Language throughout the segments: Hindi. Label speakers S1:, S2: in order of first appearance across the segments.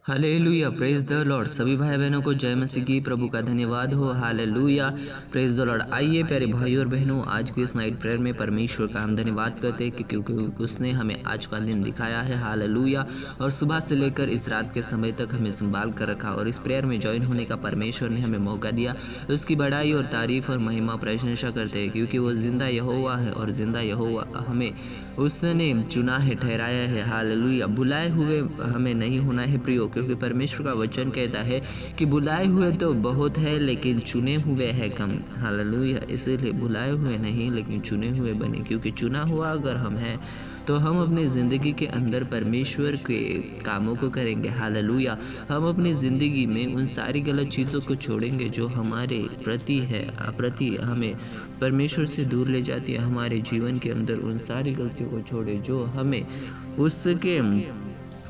S1: Hallelujah, praise the Lord. सभी भाई बहनों को जय मसीह की, प्रभु का धन्यवाद हो। Hallelujah, praise the Lord. आइए प्यारे भाइयों और बहनों, आज की इस नाइट प्रेयर में परमेश्वर का हम धन्यवाद करते हैं क्योंकि उसने हमें आज का दिन दिखाया है। हालेलुया। और सुबह से लेकर इस रात के समय तक हमें संभाल कर रखा और इस प्रेयर में ज्वाइन होने का परमेश्वर ने हमें मौका दिया। उसकी बड़ाई और तारीफ और महिमा प्रशंसा करते हैं क्योंकि वो जिंदा यहोवा है और जिंदा यहोवा हमें उसने चुना है, ठहराया है। हालेलुया। बुलाए हुए हमें नहीं होना है प्रियो, क्योंकि परमेश्वर का वचन कहता है कि बुलाए हुए तो बहुत है लेकिन चुने हुए है कम। हालेलुया। इसीलिए बुलाए हुए नहीं लेकिन चुने हुए बने, क्योंकि चुना हुआ अगर हम हैं तो हम अपनी ज़िंदगी के अंदर परमेश्वर के कामों को करेंगे। हालेलुया। हम अपनी ज़िंदगी में उन सारी गलत चीज़ों को छोड़ेंगे जो हमारे प्रति हमें परमेश्वर से दूर ले जाती है। हमारे जीवन के अंदर उन सारी गलतियों को छोड़े जो हमें उसके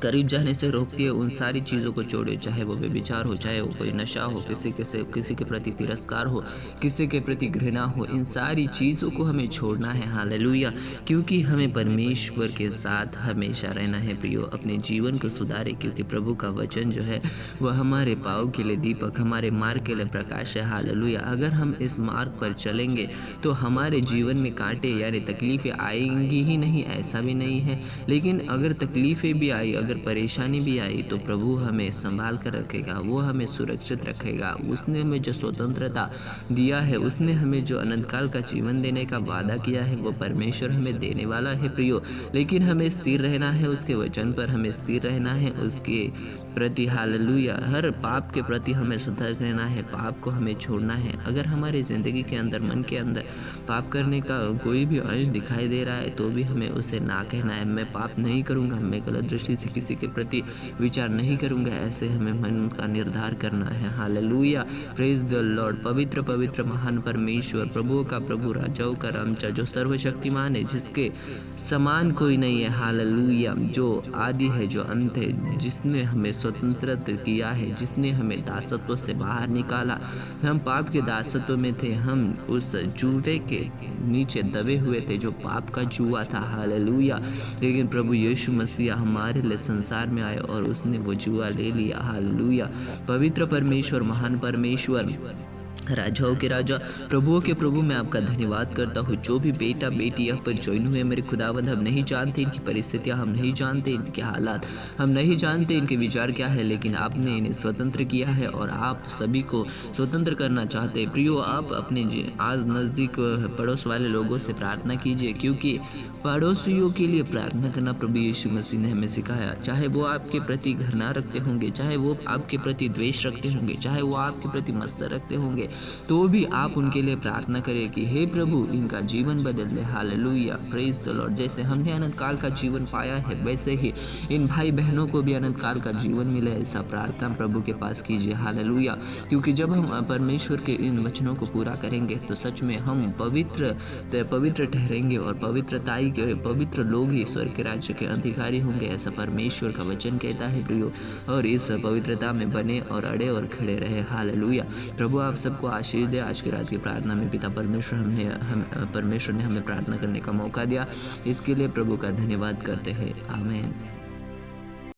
S1: करीब जाने से रोकती है। उन सारी चीज़ों को छोड़े, चाहे वो व्यभिचार हो, चाहे वो कोई नशा हो, किसी के प्रति तिरस्कार हो, किसी के प्रति घृणा हो, इन सारी चीज़ों को हमें छोड़ना है। हालेलुया। क्योंकि हमें परमेश्वर के साथ हमेशा रहना है प्रियो। अपने जीवन को सुधारे, क्योंकि प्रभु का वचन जो है वह हमारे पाँव के लिए दीपक, हमारे मार्ग के लिए प्रकाश है। हालेलुया। अगर हम इस मार्ग पर चलेंगे तो हमारे जीवन में कांटे यानी तकलीफ़ें आएंगी ही नहीं, ऐसा भी नहीं है। लेकिन अगर तकलीफ़ें भी आई, अगर परेशानी भी आई, तो प्रभु हमें संभाल कर रखेगा, वो हमें सुरक्षित रखेगा। उसने हमें जो स्वतंत्रता दिया है, उसने हमें जो अनंत काल का जीवन देने का वादा किया है, वो परमेश्वर हमें देने वाला है प्रियो। लेकिन हमें स्थिर रहना है, उसके वचन पर हमें स्थिर रहना है, उसके प्रति। हालेलुया। हर पाप के प्रति हमें सतर्क रहना है, पाप को हमें छोड़ना है। अगर हमारी ज़िंदगी के अंदर, मन के अंदर पाप करने का कोई भी अंश दिखाई दे रहा है तो भी हमें उसे ना कहना है। मैं पाप नहीं करूँगा, मैं गलत दृष्टि से किसी के प्रति विचार नहीं करूँगा, ऐसे हमें मन का निर्धार करना है। हालेलुया। Praise the Lord. पवित्र पवित्र महान परमेश्वर, प्रभुओं का प्रभु, राजाओं का राजा, जो सर्वशक्तिमान है, जिसके समान कोई नहीं है। हालेलुया। जो आदि है, जो अंत है, जिसने हमें स्वतंत्र किया है, जिसने हमें दासत्व से बाहर निकाला। हम पाप के दासत्व में थे, हम उस जुए के नीचे दबे हुए थे जो पाप का जुआ था। हालेलुया। लेकिन प्रभु यीशु मसीह हमारे लिए संसार में आए और उसने वो जुआ ले लिया। हालेलुया। पवित्र परमेश्वर, महान परमेश्वर, राजाओं के राजा, प्रभुओं के प्रभु, मैं आपका धन्यवाद करता हूँ। जो भी बेटा बेटी यहाँ पर ज्वाइन हुए मेरे खुदावंद, हम नहीं जानते इनकी परिस्थितियाँ, हम नहीं जानते इनके हालात, हम नहीं जानते इनके विचार क्या है, लेकिन आपने इन्हें स्वतंत्र किया है और आप सभी को स्वतंत्र करना चाहते हैं। प्रियो, आप अपने आज नज़दीक पड़ोस वाले लोगों से प्रार्थना कीजिए, क्योंकि पड़ोसियों के लिए प्रार्थना करना प्रभु यीशु मसीह ने हमें सिखाया। चाहे वो आपके प्रति घृणा रखते होंगे, चाहे वो आपके प्रति द्वेष रखते होंगे, चाहे वो आपके प्रति मत्सर रखते होंगे, तो भी आप उनके लिए प्रार्थना करें कि हे प्रभु, इनका जीवन बदल दे। हालेलुया। Praise the Lord. जैसे हमने अनंत काल का जीवन पाया है, वैसे ही इन भाई बहनों को भी अनंत काल का जीवन मिले, ऐसा प्रार्थना प्रभु के पास कीजिए। हालेलुया। क्योंकि जब हम परमेश्वर के इन वचनों को पूरा करेंगे तो सच में हम पवित्र ठहरेंगे और पवित्र लोग ही स्वर्ग के राज्य के अधिकारी होंगे, ऐसा परमेश्वर का वचन कहता है प्रियो। और इस पवित्रता में बने और अड़े और खड़े रहे। हालेलुया। प्रभु आप सबको आशीष दे। आज की रात की प्रार्थना में पिता परमेश्वर ने हमें प्रार्थना करने का मौका दिया, इसके लिए प्रभु का धन्यवाद करते हैं। आमीन।